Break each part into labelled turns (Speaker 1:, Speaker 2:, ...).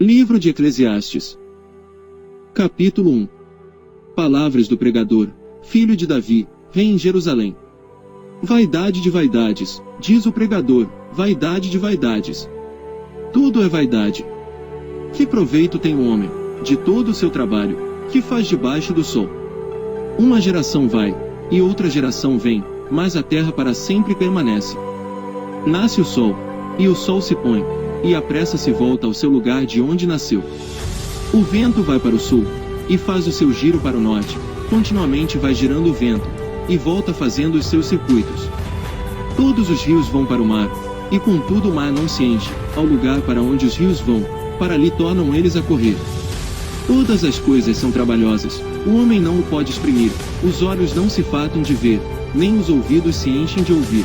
Speaker 1: Livro de Eclesiastes. Capítulo 1. Palavras do pregador, filho de Davi, rei em Jerusalém. Vaidade de vaidades, diz o pregador, vaidade de vaidades. Tudo é vaidade. Que proveito tem o homem, de todo o seu trabalho, que faz debaixo do sol? Uma geração vai, e outra geração vem, mas a terra para sempre permanece. Nasce o sol, e o sol se põe, e a pressa se volta ao seu lugar de onde nasceu. O vento vai para o sul, e faz o seu giro para o norte, continuamente vai girando o vento, e volta fazendo os seus circuitos. Todos os rios vão para o mar, e contudo o mar não se enche, ao lugar para onde os rios vão, para ali tornam eles a correr. Todas as coisas são trabalhosas, o homem não o pode exprimir, os olhos não se fartam de ver, nem os ouvidos se enchem de ouvir.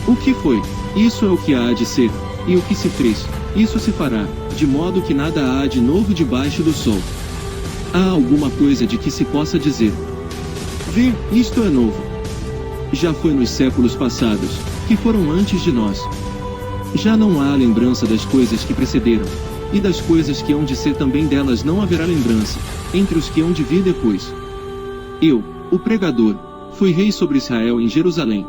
Speaker 1: O que foi, isso é o que há de ser, e o que se fez, isso se fará, de modo que nada há de novo debaixo do sol. Há alguma coisa de que se possa dizer: vê, isto é novo. Já foi nos séculos passados, que foram antes de nós. Já não há lembrança das coisas que precederam, e das coisas que hão de ser também delas não haverá lembrança, entre os que hão de vir depois. Eu, o pregador, fui rei sobre Israel em Jerusalém.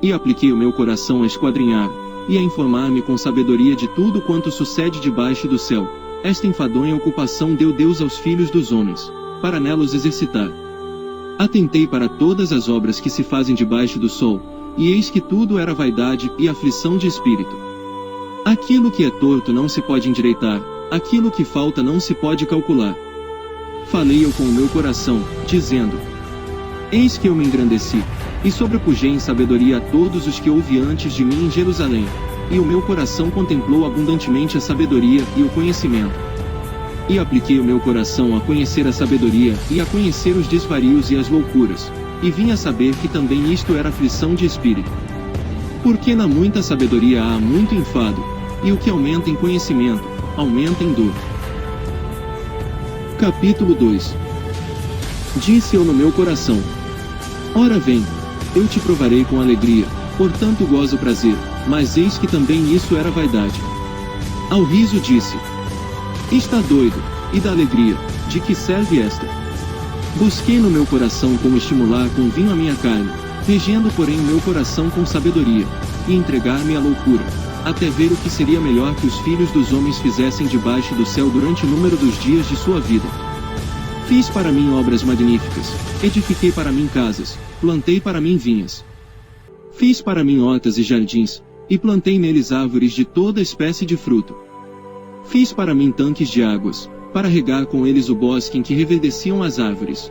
Speaker 1: E apliquei o meu coração a esquadrinhar, e a informar-me com sabedoria de tudo quanto sucede debaixo do céu. Esta enfadonha ocupação deu Deus aos filhos dos homens, para nelos exercitar. Atentei para todas as obras que se fazem debaixo do sol, e eis que tudo era vaidade e aflição de espírito. Aquilo que é torto não se pode endireitar, aquilo que falta não se pode calcular. Falei eu com o meu coração, dizendo: eis que eu me engrandeci, e sobrepujei em sabedoria a todos os que houve antes de mim em Jerusalém, e o meu coração contemplou abundantemente a sabedoria e o conhecimento. E apliquei o meu coração a conhecer a sabedoria e a conhecer os desvarios e as loucuras, e vim a saber que também isto era aflição de espírito. Porque na muita sabedoria há muito enfado, e o que aumenta em conhecimento, aumenta em dor. Capítulo 2. Disse eu no meu coração: ora vem, eu te provarei com alegria, portanto gozo o prazer, mas eis que também isso era vaidade. Ao riso disse: está doido, e da alegria, de que serve esta? Busquei no meu coração como estimular com vinho a minha carne, regendo porém o meu coração com sabedoria, e entregar-me à loucura, até ver o que seria melhor que os filhos dos homens fizessem debaixo do céu durante o número dos dias de sua vida. Fiz para mim obras magníficas, edifiquei para mim casas, plantei para mim vinhas. Fiz para mim hortas e jardins, e plantei neles árvores de toda espécie de fruto. Fiz para mim tanques de águas, para regar com eles o bosque em que reverdeciam as árvores.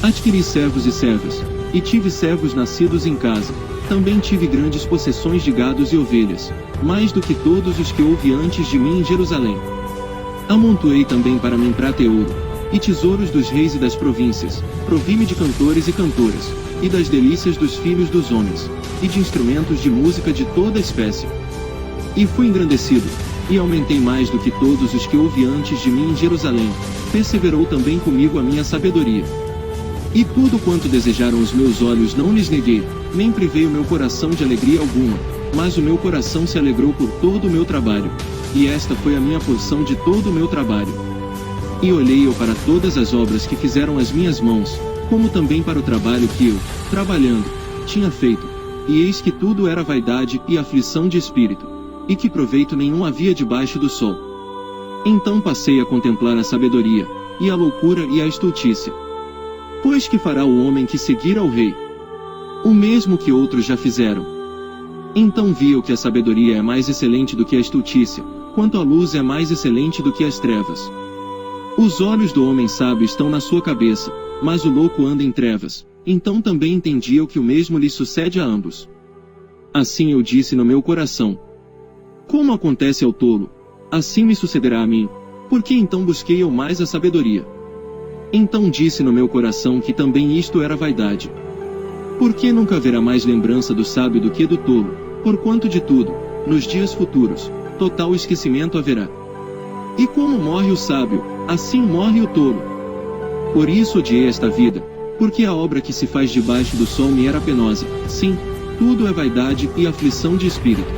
Speaker 1: Adquiri servos e servas, e tive servos nascidos em casa, também tive grandes possessões de gados e ovelhas, mais do que todos os que houve antes de mim em Jerusalém. Amontoei também para mim prata e ouro, e tesouros dos reis e das províncias, provi-me de cantores e cantoras, e das delícias dos filhos dos homens, e de instrumentos de música de toda espécie. E fui engrandecido, e aumentei mais do que todos os que houve antes de mim em Jerusalém, perseverou também comigo a minha sabedoria. E tudo quanto desejaram os meus olhos não lhes neguei, nem privei o meu coração de alegria alguma, mas o meu coração se alegrou por todo o meu trabalho, e esta foi a minha porção de todo o meu trabalho. E olhei eu para todas as obras que fizeram as minhas mãos, como também para o trabalho que eu, trabalhando, tinha feito, e eis que tudo era vaidade e aflição de espírito, e que proveito nenhum havia debaixo do sol. Então passei a contemplar a sabedoria, e a loucura e a estultícia. Pois que fará o homem que seguir ao rei? O mesmo que outros já fizeram. Então vi eu que a sabedoria é mais excelente do que a estultícia, quanto a luz é mais excelente do que as trevas. Os olhos do homem sábio estão na sua cabeça, mas o louco anda em trevas. Então também entendi eu que o mesmo lhe sucede a ambos. Assim eu disse no meu coração: como acontece ao tolo, assim me sucederá a mim, porque então busquei eu mais a sabedoria. Então disse no meu coração que também isto era vaidade. Porque nunca haverá mais lembrança do sábio do que do tolo, porquanto de tudo, nos dias futuros, total esquecimento haverá. E como morre o sábio, assim morre o tolo. Por isso odiei esta vida, porque a obra que se faz debaixo do sol me era penosa, sim, tudo é vaidade e aflição de espírito.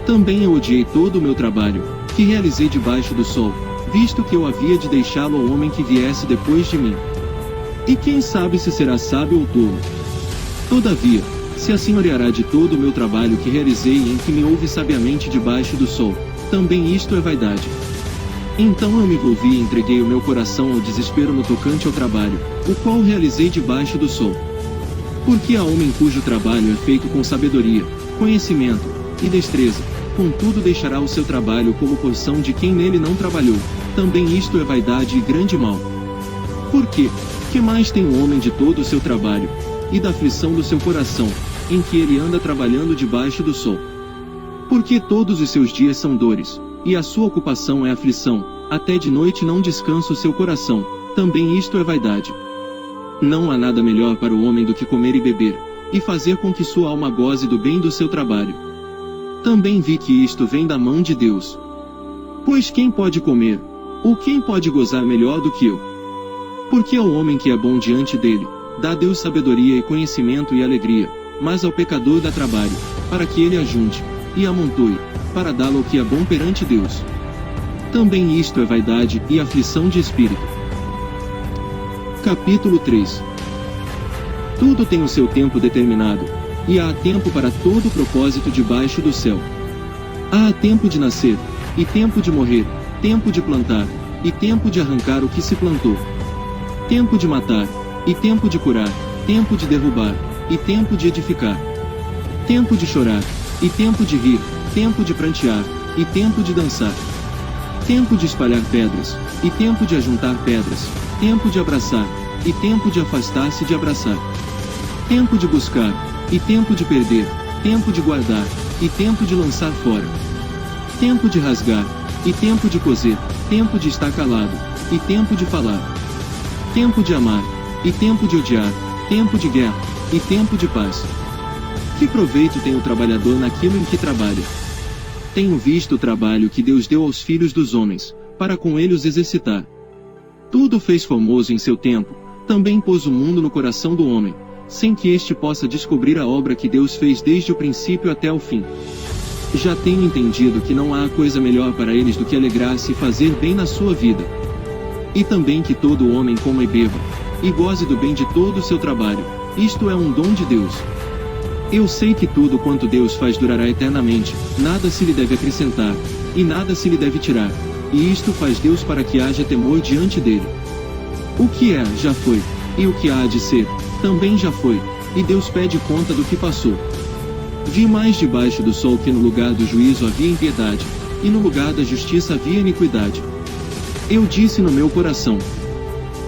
Speaker 1: Também eu odiei todo o meu trabalho, que realizei debaixo do sol, visto que eu havia de deixá-lo ao homem que viesse depois de mim. E quem sabe se será sábio ou tolo? Todavia, se assenhoreará de todo o meu trabalho que realizei em que me houve sabiamente debaixo do sol, também isto é vaidade. Então eu me envolvi e entreguei o meu coração ao desespero no tocante ao trabalho, o qual realizei debaixo do sol. Porque há homem cujo trabalho é feito com sabedoria, conhecimento e destreza, contudo deixará o seu trabalho como porção de quem nele não trabalhou, também isto é vaidade e grande mal. Porque, que mais tem o homem de todo o seu trabalho, e da aflição do seu coração, em que ele anda trabalhando debaixo do sol? Porque todos os seus dias são dores, e a sua ocupação é aflição, até de noite não descansa o seu coração, também isto é vaidade. Não há nada melhor para o homem do que comer e beber, e fazer com que sua alma goze do bem do seu trabalho. Também vi que isto vem da mão de Deus. Pois quem pode comer, ou quem pode gozar melhor do que eu? Porque ao homem que é bom diante dele, dá Deus sabedoria e conhecimento e alegria, mas ao pecador dá trabalho, para que ele ajunte, e amontoe, para dá-lo ao que é bom perante Deus. Também isto é vaidade e aflição de espírito. Capítulo 3. Tudo tem o seu tempo determinado, e há tempo para todo propósito debaixo do céu. Há tempo de nascer, e tempo de morrer, tempo de plantar, e tempo de arrancar o que se plantou. Tempo de matar, e tempo de curar, tempo de derrubar, e tempo de edificar. Tempo de chorar, e tempo de rir, tempo de prantear, e tempo de dançar. Tempo de espalhar pedras, e tempo de ajuntar pedras, tempo de abraçar, e tempo de afastar-se de abraçar. Tempo de buscar, e tempo de perder, tempo de guardar, e tempo de lançar fora. Tempo de rasgar, e tempo de coser, tempo de estar calado, e tempo de falar. Tempo de amar, e tempo de odiar, tempo de guerra, e tempo de paz. Que proveito tem o trabalhador naquilo em que trabalha? Tenho visto o trabalho que Deus deu aos filhos dos homens, para com eles exercitar. Tudo fez formoso em seu tempo, também pôs o mundo no coração do homem, sem que este possa descobrir a obra que Deus fez desde o princípio até o fim. Já tenho entendido que não há coisa melhor para eles do que alegrar-se e fazer bem na sua vida. E também que todo homem coma e beba, e goze do bem de todo o seu trabalho, isto é um dom de Deus. Eu sei que tudo quanto Deus faz durará eternamente, nada se lhe deve acrescentar, e nada se lhe deve tirar, e isto faz Deus para que haja temor diante dele. O que é, já foi, e o que há de ser, também já foi, e Deus pede conta do que passou. Vi mais debaixo do sol que no lugar do juízo havia impiedade, e no lugar da justiça havia iniquidade. Eu disse no meu coração: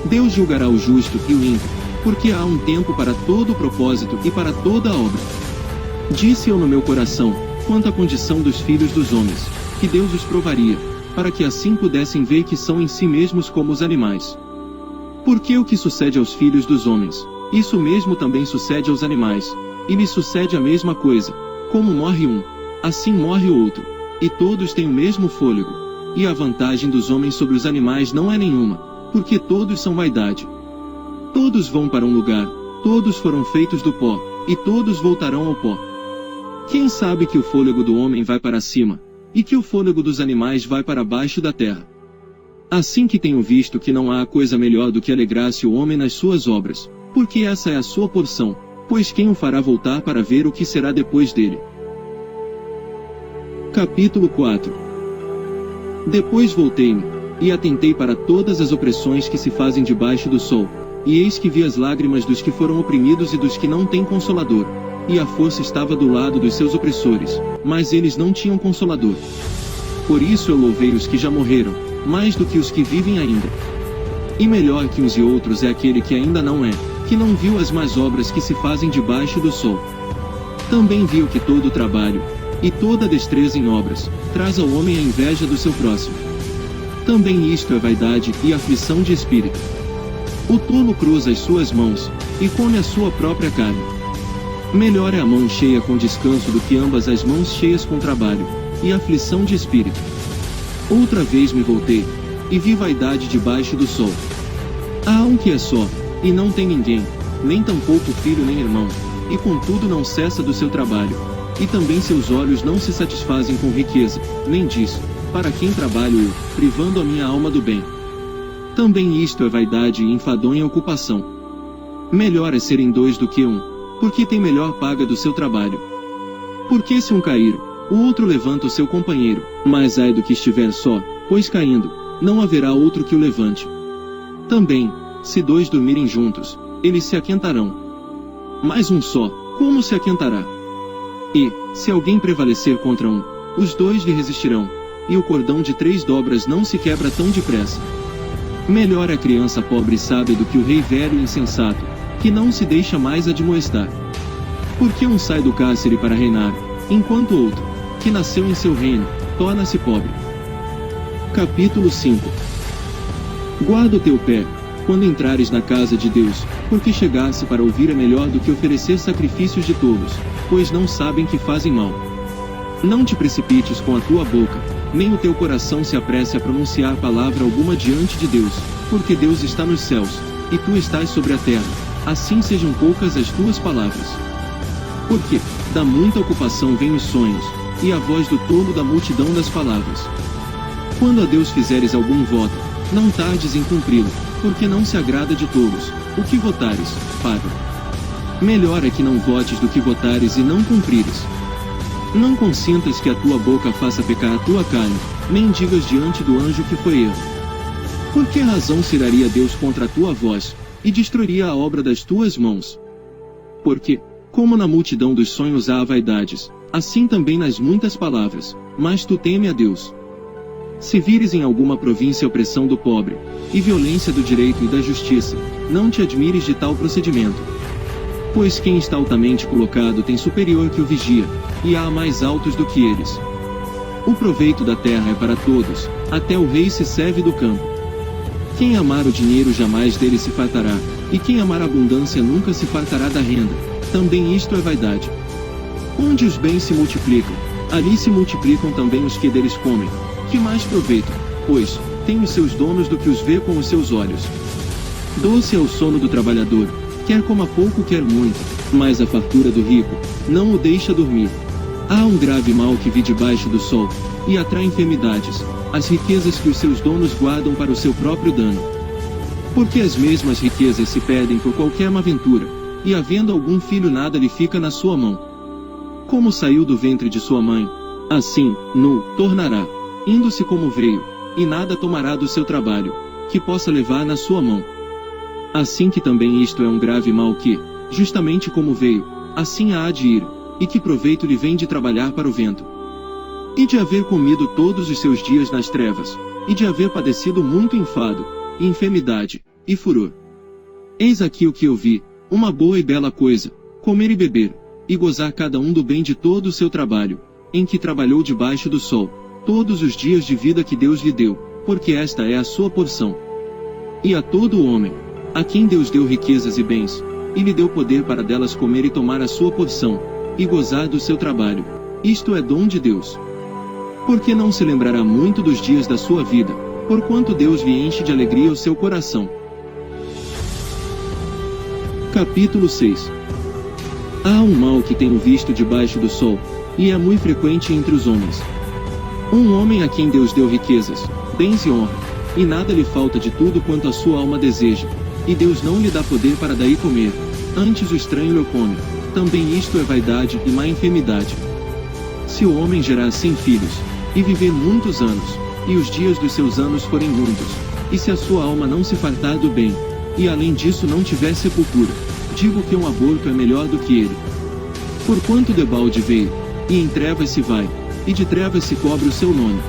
Speaker 1: Deus julgará o justo e o ímpio, porque há um tempo para todo o propósito e para toda a obra. Disse eu no meu coração, quanto à condição dos filhos dos homens, que Deus os provaria, para que assim pudessem ver que são em si mesmos como os animais. Porque o que sucede aos filhos dos homens, isso mesmo também sucede aos animais, e lhes sucede a mesma coisa. Como morre um, assim morre o outro, e todos têm o mesmo fôlego, e a vantagem dos homens sobre os animais não é nenhuma, porque todos são vaidade. Todos vão para um lugar, todos foram feitos do pó, e todos voltarão ao pó. Quem sabe que o fôlego do homem vai para cima, e que o fôlego dos animais vai para baixo da terra? Assim que tenho visto que não há coisa melhor do que alegrar-se o homem nas suas obras, porque essa é a sua porção, pois quem o fará voltar para ver o que será depois dele? Capítulo 4. Depois voltei-me, e atentei para todas as opressões que se fazem debaixo do sol, e eis que vi as lágrimas dos que foram oprimidos e dos que não têm consolador, e a força estava do lado dos seus opressores, mas eles não tinham consolador. Por isso eu louvei os que já morreram, mais do que os que vivem ainda. E melhor que uns e outros é aquele que ainda não é, que não viu as más obras que se fazem debaixo do sol. Também viu que todo o trabalho, e toda destreza em obras, traz ao homem a inveja do seu próximo. Também isto é vaidade e aflição de espírito. O tolo cruza as suas mãos, e come a sua própria carne. Melhor é a mão cheia com descanso do que ambas as mãos cheias com trabalho, e aflição de espírito. Outra vez me voltei, e vi vaidade debaixo do sol. Há um que é só, e não tem ninguém, nem tampouco filho nem irmão, e contudo não cessa do seu trabalho, e também seus olhos não se satisfazem com riqueza, nem diz, para quem trabalho eu, privando a minha alma do bem. Também isto é vaidade e enfadonha ocupação. Melhor é serem dois do que um, porque tem melhor paga do seu trabalho. Porque se um cair, o outro levanta o seu companheiro, mas ai do que estiver só, pois caindo, não haverá outro que o levante. Também, se dois dormirem juntos, eles se aquentarão. Mas um só, como se aquentará? E, se alguém prevalecer contra um, os dois lhe resistirão, e o cordão de 3 dobras não se quebra tão depressa. Melhor é a criança pobre e sábia do que o rei velho e insensato, que não se deixa mais admoestar. Porque um sai do cárcere para reinar, enquanto outro, que nasceu em seu reino, torna-se pobre. Capítulo 5. Guarda o teu pé, quando entrares na casa de Deus, porque chegar-se para ouvir é melhor do que oferecer sacrifícios de tolos, pois não sabem que fazem mal. Não te precipites com a tua boca, nem o teu coração se apresse a pronunciar palavra alguma diante de Deus, porque Deus está nos céus, e tu estás sobre a terra, assim sejam poucas as tuas palavras. Porque, da muita ocupação vêm os sonhos, e a voz do tolo da multidão das palavras. Quando a Deus fizeres algum voto, não tardes em cumpri-lo, porque não se agrada de tolos, o que votares, paga. Melhor é que não votes do que votares e não cumprires. Não consintas que a tua boca faça pecar a tua carne, nem digas diante do anjo que foi erro. Por que razão se iraria Deus contra a tua voz, e destruiria a obra das tuas mãos? Porque, como na multidão dos sonhos há vaidades, assim também nas muitas palavras, mas tu teme a Deus. Se vires em alguma província a opressão do pobre, e violência do direito e da justiça, não te admires de tal procedimento. Pois quem está altamente colocado tem superior que o vigia, e há mais altos do que eles. O proveito da terra é para todos, até o rei se serve do campo. Quem amar o dinheiro jamais dele se fartará, e quem amar a abundância nunca se fartará da renda, também isto é vaidade. Onde os bens se multiplicam, ali se multiplicam também os que deles comem. Que mais proveito, pois, tem os seus donos do que os vê com os seus olhos. Doce é o sono do trabalhador, quer coma pouco quer muito, mas a fartura do rico não o deixa dormir. Há um grave mal que vi debaixo do sol, e atrai enfermidades, as riquezas que os seus donos guardam para o seu próprio dano. Porque as mesmas riquezas se perdem por qualquer má ventura, e havendo algum filho nada lhe fica na sua mão. Como saiu do ventre de sua mãe, assim, nu, tornará, indo-se como veio, e nada tomará do seu trabalho, que possa levar na sua mão. Assim que também isto é um grave mal que, justamente como veio, assim há de ir, e que proveito lhe vem de trabalhar para o vento. E de haver comido todos os seus dias nas trevas, e de haver padecido muito enfado, e enfermidade, e furor. Eis aqui o que eu vi, uma boa e bela coisa, comer e beber, e gozar cada um do bem de todo o seu trabalho, em que trabalhou debaixo do sol, todos os dias de vida que Deus lhe deu, porque esta é a sua porção. E a todo o homem, a quem Deus deu riquezas e bens, e lhe deu poder para delas comer e tomar a sua porção, e gozar do seu trabalho, isto é dom de Deus. Porque não se lembrará muito dos dias da sua vida, porquanto Deus lhe enche de alegria o seu coração. Capítulo 6. Há um mal que tenho visto debaixo do sol, e é muito frequente entre os homens. Um homem a quem Deus deu riquezas, bens e honra, e nada lhe falta de tudo quanto a sua alma deseja, e Deus não lhe dá poder para daí comer, antes o estranho lhe come. Também isto é vaidade e má enfermidade. Se o homem gerar 100 filhos, e viver muitos anos, e os dias dos seus anos forem muitos, e se a sua alma não se fartar do bem, e além disso não tiver sepultura, digo que um aborto é melhor do que ele. Porquanto debalde veio, e em trevas se vai, e de trevas se cobre o seu nome.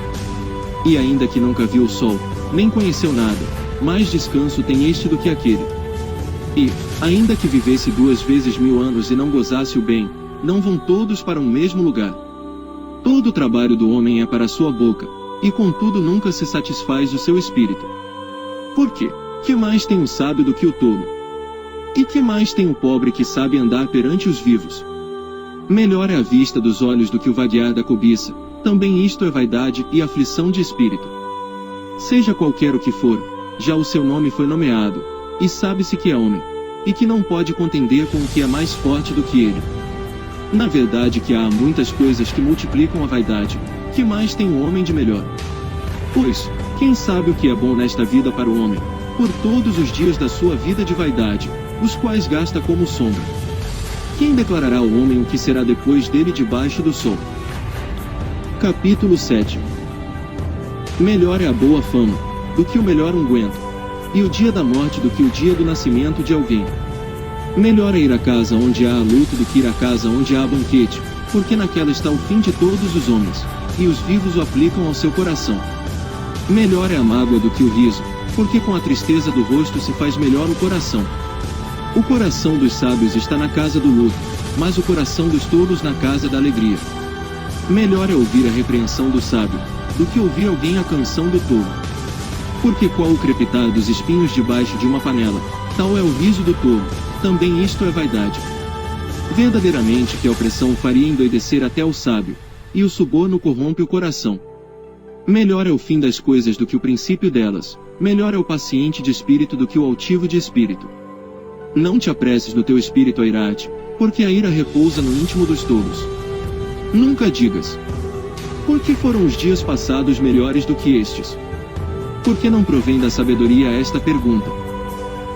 Speaker 1: E ainda que nunca viu o sol, nem conheceu nada, mais descanso tem este do que aquele. E, ainda que vivesse 2 vezes 1000 anos e não gozasse o bem, não vão todos para um mesmo lugar. Todo o trabalho do homem é para a sua boca, e contudo nunca se satisfaz o seu espírito. Por quê? Que mais tem o sábio do que o tolo? E que mais tem o pobre que sabe andar perante os vivos? Melhor é a vista dos olhos do que o vaguear da cobiça, também isto é vaidade e aflição de espírito. Seja qualquer o que for, já o seu nome foi nomeado, e sabe-se que é homem, e que não pode contender com o que é mais forte do que ele. Na verdade que há muitas coisas que multiplicam a vaidade, que mais tem o homem de melhor? Pois, quem sabe o que é bom nesta vida para o homem, por todos os dias da sua vida de vaidade, os quais gasta como sombra? Quem declarará ao homem o que será depois dele debaixo do sol? Capítulo 7. Melhor é a boa fama, do que o melhor unguento, e o dia da morte do que o dia do nascimento de alguém. Melhor é ir à casa onde há luto do que ir à casa onde há banquete, porque naquela está o fim de todos os homens, e os vivos o aplicam ao seu coração. Melhor é a mágoa do que o riso, porque com a tristeza do rosto se faz melhor o coração. O coração dos sábios está na casa do luto, mas o coração dos tolos na casa da alegria. Melhor é ouvir a repreensão do sábio, do que ouvir alguém a canção do tolo. Porque qual o crepitar dos espinhos debaixo de uma panela, tal é o riso do tolo, também isto é vaidade. Verdadeiramente que a opressão faria endoidecer até o sábio, e o suborno corrompe o coração. Melhor é o fim das coisas do que o princípio delas, melhor é o paciente de espírito do que o altivo de espírito. Não te apresses no teu espírito a irar-te, porque a ira repousa no íntimo dos tolos. Nunca digas: por que foram os dias passados melhores do que estes? Porque não provém da sabedoria esta pergunta.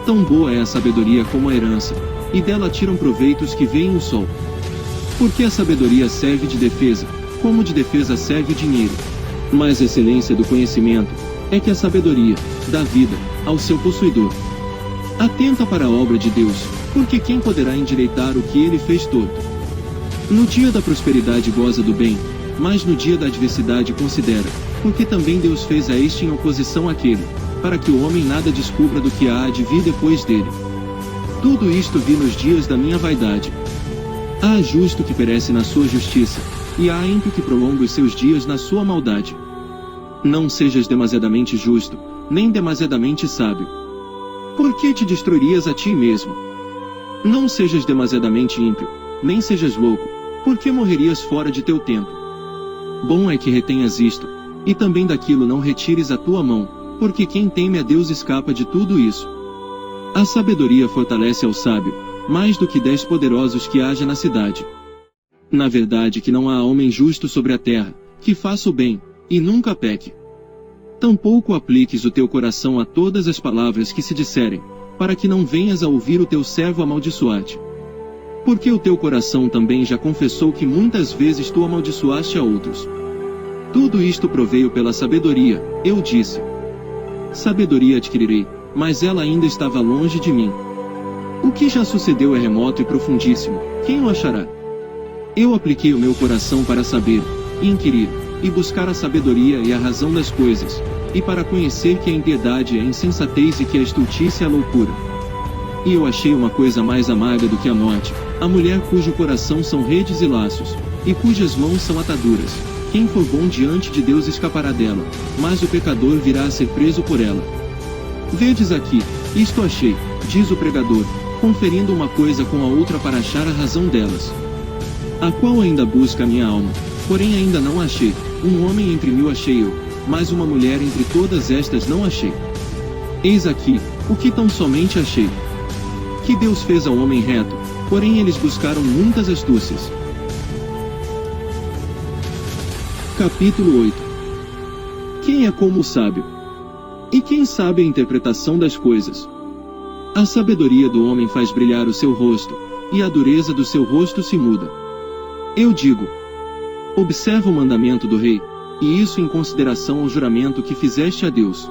Speaker 1: Tão boa é a sabedoria como a herança, e dela tiram proveitos que veem o sol. Porque a sabedoria serve de defesa, como de defesa serve o dinheiro. Mas a excelência do conhecimento é que a sabedoria dá vida ao seu possuidor. Atenta para a obra de Deus, porque quem poderá endireitar o que ele fez torto? No dia da prosperidade goza do bem, mas no dia da adversidade considera, porque também Deus fez a este em oposição àquele, para que o homem nada descubra do que há de vir depois dele. Tudo isto vi nos dias da minha vaidade. Há justo que perece na sua justiça, e há ímpio que prolonga os seus dias na sua maldade. Não sejas demasiadamente justo, nem demasiadamente sábio. Por que te destruirias a ti mesmo? Não sejas demasiadamente ímpio, nem sejas louco, porque morrerias fora de teu tempo. Bom é que retenhas isto, e também daquilo não retires a tua mão, porque quem teme a Deus escapa de tudo isso. A sabedoria fortalece ao sábio, mais do que 10 poderosos que haja na cidade. Na verdade que não há homem justo sobre a terra, que faça o bem, e nunca peque. Tampouco apliques o teu coração a todas as palavras que se disserem, para que não venhas a ouvir o teu servo amaldiçoar-te. Porque o teu coração também já confessou que muitas vezes tu amaldiçoaste a outros. Tudo isto proveio pela sabedoria, eu disse. Sabedoria adquirirei, mas ela ainda estava longe de mim. O que já sucedeu é remoto e profundíssimo, quem o achará? Eu apliquei o meu coração para saber, e inquirir, e buscar a sabedoria e a razão das coisas, e para conhecer que a impiedade é a insensatez e que a estultícia é a loucura. E eu achei uma coisa mais amarga do que a morte, a mulher cujo coração são redes e laços, e cujas mãos são ataduras. Quem for bom diante de Deus escapará dela, mas o pecador virá a ser preso por ela. Vedes aqui, isto achei, diz o pregador, conferindo uma coisa com a outra para achar a razão delas. A qual ainda busca a minha alma, porém ainda não achei. Um homem entre 1000 achei eu, mas uma mulher entre todas estas não achei. Eis aqui, o que tão somente achei. Que Deus fez ao homem reto, porém eles buscaram muitas astúcias. Capítulo 8. Quem é como o sábio? E quem sabe a interpretação das coisas? A sabedoria do homem faz brilhar o seu rosto, e a dureza do seu rosto se muda. Eu digo: observa o mandamento do rei, e isso em consideração ao juramento que fizeste a Deus.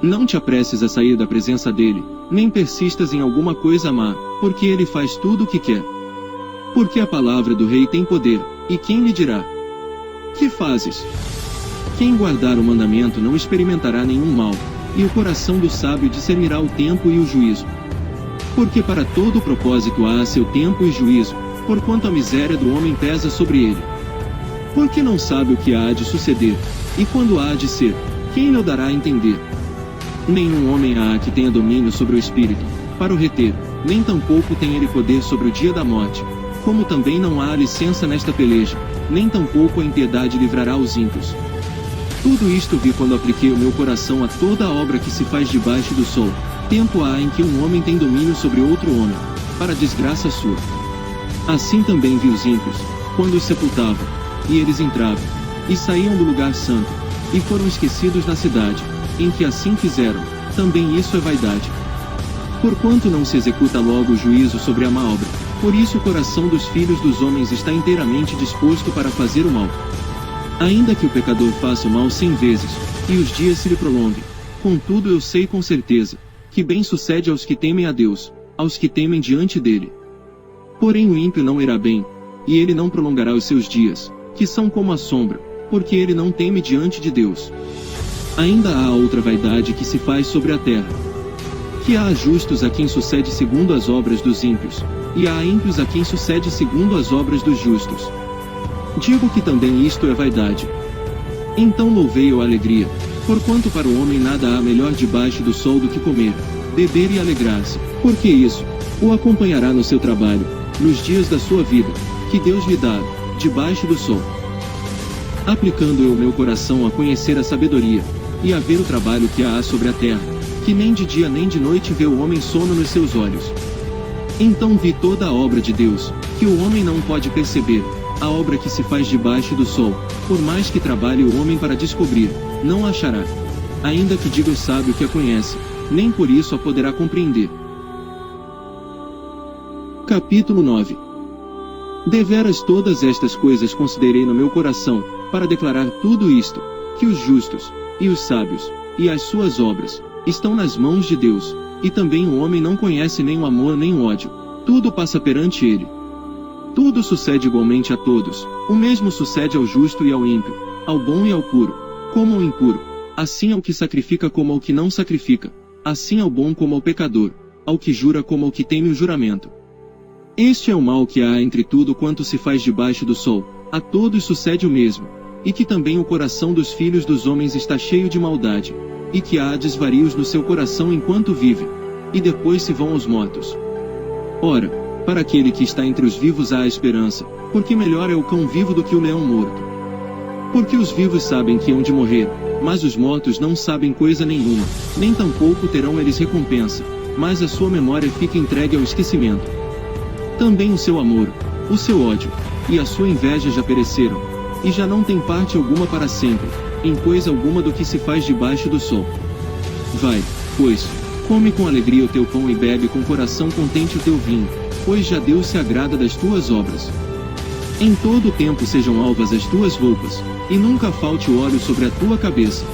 Speaker 1: Não te apresses a sair da presença dele, nem persistas em alguma coisa má, porque ele faz tudo o que quer. Porque a palavra do rei tem poder, e quem lhe dirá: que fazes? Quem guardar o mandamento não experimentará nenhum mal, e o coração do sábio discernirá o tempo e o juízo. Porque para todo o propósito há seu tempo e juízo, porquanto a miséria do homem pesa sobre ele. Porque não sabe o que há de suceder, e quando há de ser, quem lhe dará a entender? Nenhum homem há que tenha domínio sobre o espírito, para o reter, nem tampouco tem ele poder sobre o dia da morte, como também não há licença nesta peleja, nem tampouco a impiedade livrará os ímpios. Tudo isto vi quando apliquei o meu coração a toda a obra que se faz debaixo do sol. Tempo há em que um homem tem domínio sobre outro homem, para desgraça sua. Assim também vi os ímpios, quando os sepultavam, e eles entravam, e saíam do lugar santo, e foram esquecidos na cidade, em que assim fizeram, também isso é vaidade. Porquanto não se executa logo o juízo sobre a má obra, por isso o coração dos filhos dos homens está inteiramente disposto para fazer o mal. Ainda que o pecador faça o mal 100 vezes, e os dias se lhe prolonguem, contudo eu sei com certeza, que bem sucede aos que temem a Deus, aos que temem diante dele. Porém o ímpio não irá bem, e ele não prolongará os seus dias, que são como a sombra, porque ele não teme diante de Deus. Ainda há outra vaidade que se faz sobre a terra. Que há justos a quem sucede segundo as obras dos ímpios, e há ímpios a quem sucede segundo as obras dos justos. Digo que também isto é vaidade. Então louvei-o a alegria, porquanto para o homem nada há melhor debaixo do sol do que comer, beber e alegrar-se, porque isso o acompanhará no seu trabalho, nos dias da sua vida, que Deus lhe dá, debaixo do sol. Aplicando eu o meu coração a conhecer a sabedoria, e a ver o trabalho que há sobre a terra, que nem de dia nem de noite vê o homem sono nos seus olhos. Então vi toda a obra de Deus, que o homem não pode perceber, a obra que se faz debaixo do sol, por mais que trabalhe o homem para descobrir, não a achará. Ainda que diga o sábio que a conhece, nem por isso a poderá compreender. Capítulo 9. Deveras todas estas coisas considerei no meu coração, para declarar tudo isto, que os justos, e os sábios, e as suas obras, estão nas mãos de Deus, e também o homem não conhece nem o amor nem o ódio, tudo passa perante ele. Tudo sucede igualmente a todos, o mesmo sucede ao justo e ao ímpio, ao bom e ao puro, como ao impuro, assim ao que sacrifica como ao que não sacrifica, assim ao bom como ao pecador, ao que jura como ao que teme o juramento. Este é o mal que há entre tudo quanto se faz debaixo do sol, a todos sucede o mesmo, e que também o coração dos filhos dos homens está cheio de maldade, e que há desvarios no seu coração enquanto vive, e depois se vão aos mortos. Ora, para aquele que está entre os vivos há a esperança, porque melhor é o cão vivo do que o leão morto. Porque os vivos sabem que hão de morrer, mas os mortos não sabem coisa nenhuma, nem tampouco terão eles recompensa, mas a sua memória fica entregue ao esquecimento. Também o seu amor, o seu ódio, e a sua inveja já pereceram, e já não tem parte alguma para sempre, em coisa alguma do que se faz debaixo do sol. Vai, pois, come com alegria o teu pão e bebe com coração contente o teu vinho, pois já Deus se agrada das tuas obras. Em todo o tempo sejam alvas as tuas roupas, e nunca falte o óleo sobre a tua cabeça.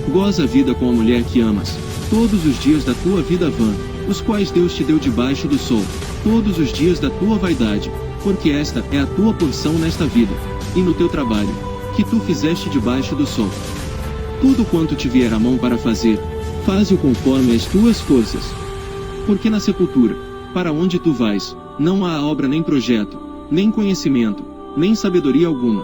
Speaker 1: Goza a vida com a mulher que amas, todos os dias da tua vida vã, os quais Deus te deu debaixo do sol, todos os dias da tua vaidade, porque esta é a tua porção nesta vida, e no teu trabalho, que tu fizeste debaixo do sol. Tudo quanto te vier a mão para fazer, faze-o conforme as tuas forças. Porque na sepultura, para onde tu vais, não há obra nem projeto, nem conhecimento, nem sabedoria alguma.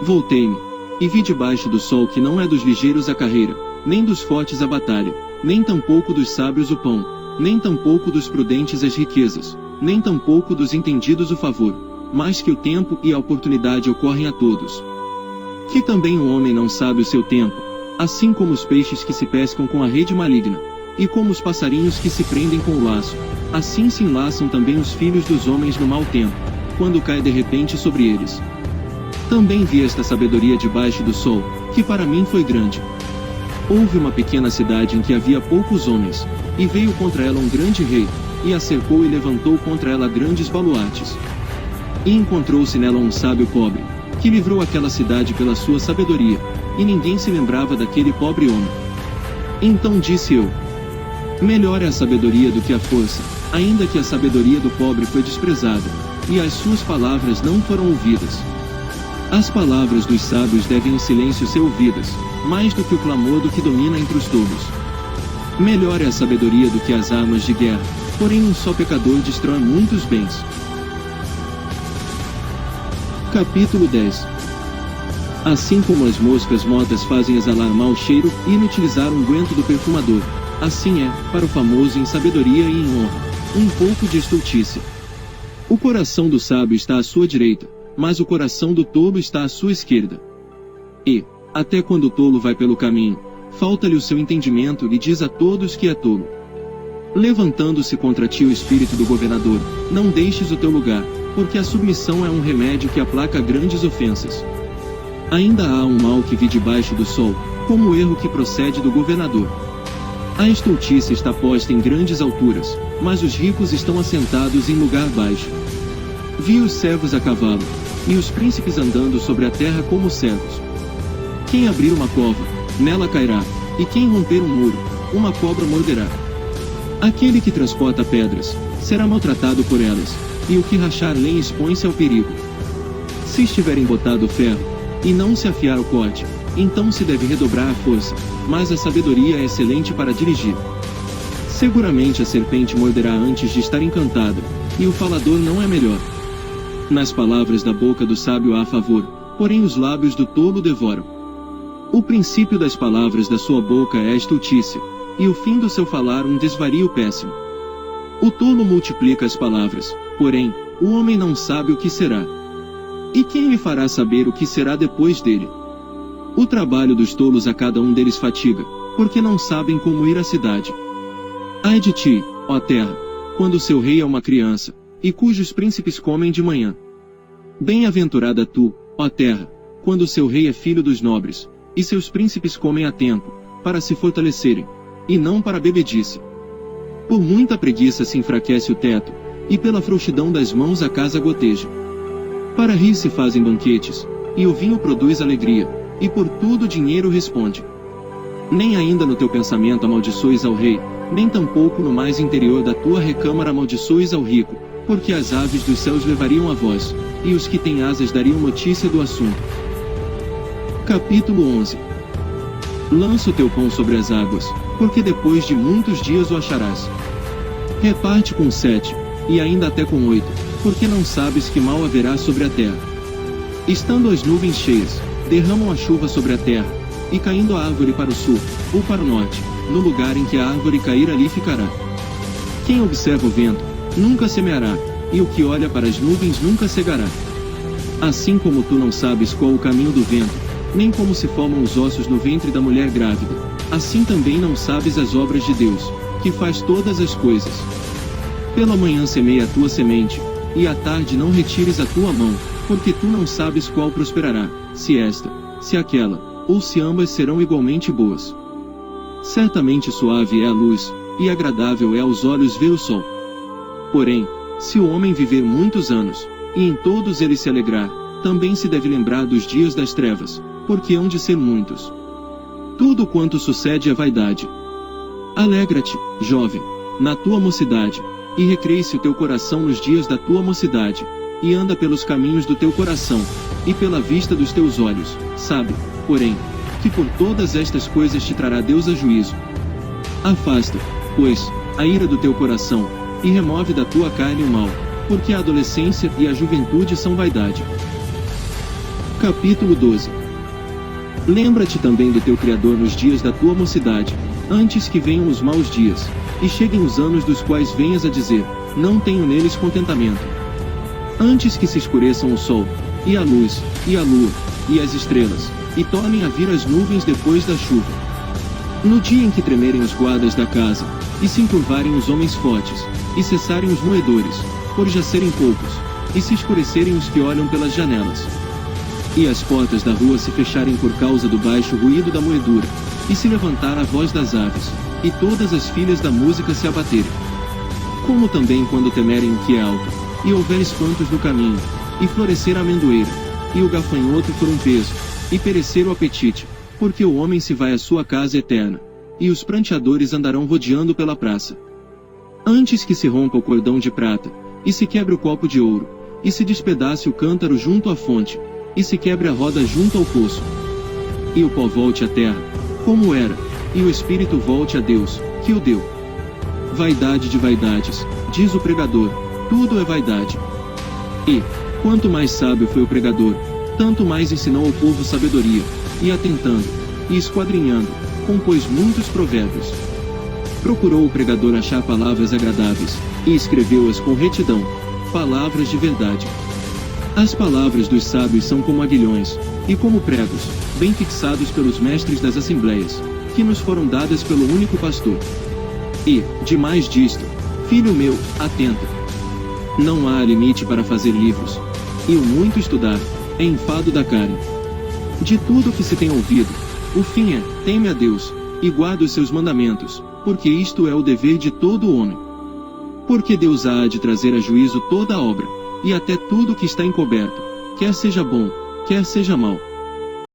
Speaker 1: Voltei-me, e vi debaixo do sol que não é dos ligeiros a carreira, nem dos fortes a batalha, nem tampouco dos sábios o pão, nem tampouco dos prudentes as riquezas, nem tampouco dos entendidos o favor, mas que o tempo e a oportunidade ocorrem a todos. Que também o homem não sabe o seu tempo, assim como os peixes que se pescam com a rede maligna, e como os passarinhos que se prendem com o laço, assim se enlaçam também os filhos dos homens no mau tempo, quando cai de repente sobre eles. Também vi esta sabedoria debaixo do sol, que para mim foi grande. Houve uma pequena cidade em que havia poucos homens, e veio contra ela um grande rei, e a cercou e levantou contra ela grandes baluartes. E encontrou-se nela um sábio pobre, que livrou aquela cidade pela sua sabedoria, e ninguém se lembrava daquele pobre homem. Então disse eu: melhor é a sabedoria do que a força, ainda que a sabedoria do pobre foi desprezada, e as suas palavras não foram ouvidas. As palavras dos sábios devem em silêncio ser ouvidas, mais do que o clamor do que domina entre os tolos. Melhor é a sabedoria do que as armas de guerra, porém um só pecador destrói muitos bens. Capítulo 10. Assim como as moscas mortas fazem exalar mau cheiro e inutilizar o unguento do perfumador, assim é, para o famoso em sabedoria e em honra, um pouco de estultícia. O coração do sábio está à sua direita, mas o coração do tolo está à sua esquerda. E, até quando o tolo vai pelo caminho, falta-lhe o seu entendimento e diz a todos que é tolo. Levantando-se contra ti o espírito do governador, não deixes o teu lugar, porque a submissão é um remédio que aplaca grandes ofensas. Ainda há um mal que vi debaixo do sol, como o erro que procede do governador. A estultícia está posta em grandes alturas, mas os ricos estão assentados em lugar baixo. Vi os servos a cavalo, e os príncipes andando sobre a terra como servos. Quem abrir uma cova, nela cairá, e quem romper um muro, uma cobra morderá. Aquele que transporta pedras, será maltratado por elas, e o que rachar lenha expõe-se ao perigo. Se estiver embotado o ferro, e não se afiar o corte, então se deve redobrar a força, mas a sabedoria é excelente para dirigir. Seguramente a serpente morderá antes de estar encantada, e o falador não é melhor. Nas palavras da boca do sábio há favor, porém os lábios do tolo devoram. O princípio das palavras da sua boca é a estultícia, e o fim do seu falar um desvario péssimo. O tolo multiplica as palavras, porém, o homem não sabe o que será. E quem lhe fará saber o que será depois dele? O trabalho dos tolos a cada um deles fatiga, porque não sabem como ir à cidade. Ai de ti, ó terra, quando seu rei é uma criança, e cujos príncipes comem de manhã. Bem-aventurada tu, ó terra, quando seu rei é filho dos nobres, e seus príncipes comem a tempo, para se fortalecerem, e não para bebedice. Por muita preguiça se enfraquece o teto, e pela frouxidão das mãos a casa goteja. Para rir se fazem banquetes, e o vinho produz alegria, e por tudo o dinheiro responde. Nem ainda no teu pensamento amaldiçoes ao rei, nem tampouco no mais interior da tua recâmara amaldiçoes ao rico, porque as aves dos céus levariam a voz, e os que têm asas dariam notícia do assunto. Capítulo 11. Lança o teu pão sobre as águas, porque depois de muitos dias o acharás. Reparte com 7, e ainda até com 8, porque não sabes que mal haverá sobre a terra. Estando as nuvens cheias, derramam a chuva sobre a terra, e caindo a árvore para o sul, ou para o norte, no lugar em que a árvore cair ali ficará. Quem observa o vento, nunca semeará, e o que olha para as nuvens nunca cegará. Assim como tu não sabes qual o caminho do vento, nem como se formam os ossos no ventre da mulher grávida, assim também não sabes as obras de Deus, que faz todas as coisas. Pela manhã semeia a tua semente, e à tarde não retires a tua mão, porque tu não sabes qual prosperará, se esta, se aquela, ou se ambas serão igualmente boas. Certamente suave é a luz, e agradável é aos olhos ver o sol. Porém, se o homem viver muitos anos, e em todos eles se alegrar, também se deve lembrar dos dias das trevas, porque hão de ser muitos. Tudo quanto sucede é vaidade. Alegra-te, jovem, na tua mocidade, e recreie-se o teu coração nos dias da tua mocidade, e anda pelos caminhos do teu coração, e pela vista dos teus olhos, sabe, porém, que por todas estas coisas te trará Deus a juízo. Afasta, pois, a ira do teu coração, e remove da tua carne o mal, porque a adolescência e a juventude são vaidade. Capítulo 12. Lembra-te também do teu Criador nos dias da tua mocidade, antes que venham os maus dias, e cheguem os anos dos quais venhas a dizer, não tenho neles contentamento. Antes que se escureçam o sol, e a luz, e a lua, e as estrelas, e tornem a vir as nuvens depois da chuva. No dia em que tremerem os guardas da casa, e se encurvarem os homens fortes, e cessarem os moedores, por já serem poucos, e se escurecerem os que olham pelas janelas. E as portas da rua se fecharem por causa do baixo ruído da moedura, e se levantar a voz das aves, e todas as filhas da música se abaterem. Como também quando temerem o que é alto, e houver espantos no caminho, e florescer a amendoeira, e o gafanhoto for um peso, e perecer o apetite, porque o homem se vai à sua casa eterna, e os pranteadores andarão rodeando pela praça. Antes que se rompa o cordão de prata, e se quebre o copo de ouro, e se despedace o cântaro junto à fonte, e se quebre a roda junto ao poço. E o pó volte à terra, como era, e o espírito volte a Deus, que o deu. Vaidade de vaidades, diz o pregador, tudo é vaidade. E, quanto mais sábio foi o pregador, tanto mais ensinou ao povo sabedoria, e atentando, e esquadrinhando, compôs muitos provérbios. Procurou o pregador achar palavras agradáveis, e escreveu-as com retidão, palavras de verdade. As palavras dos sábios são como aguilhões, e como pregos, bem fixados pelos mestres das assembleias, que nos foram dadas pelo único pastor. E, demais disto, filho meu, atenta. Não há limite para fazer livros, e o muito estudar, é enfado da carne. De tudo que se tem ouvido, o fim é: teme a Deus, e guarda os seus mandamentos, porque isto é o dever de todo homem. Porque Deus há de trazer a juízo toda a obra, e até tudo que está encoberto, quer seja bom, quer seja mau.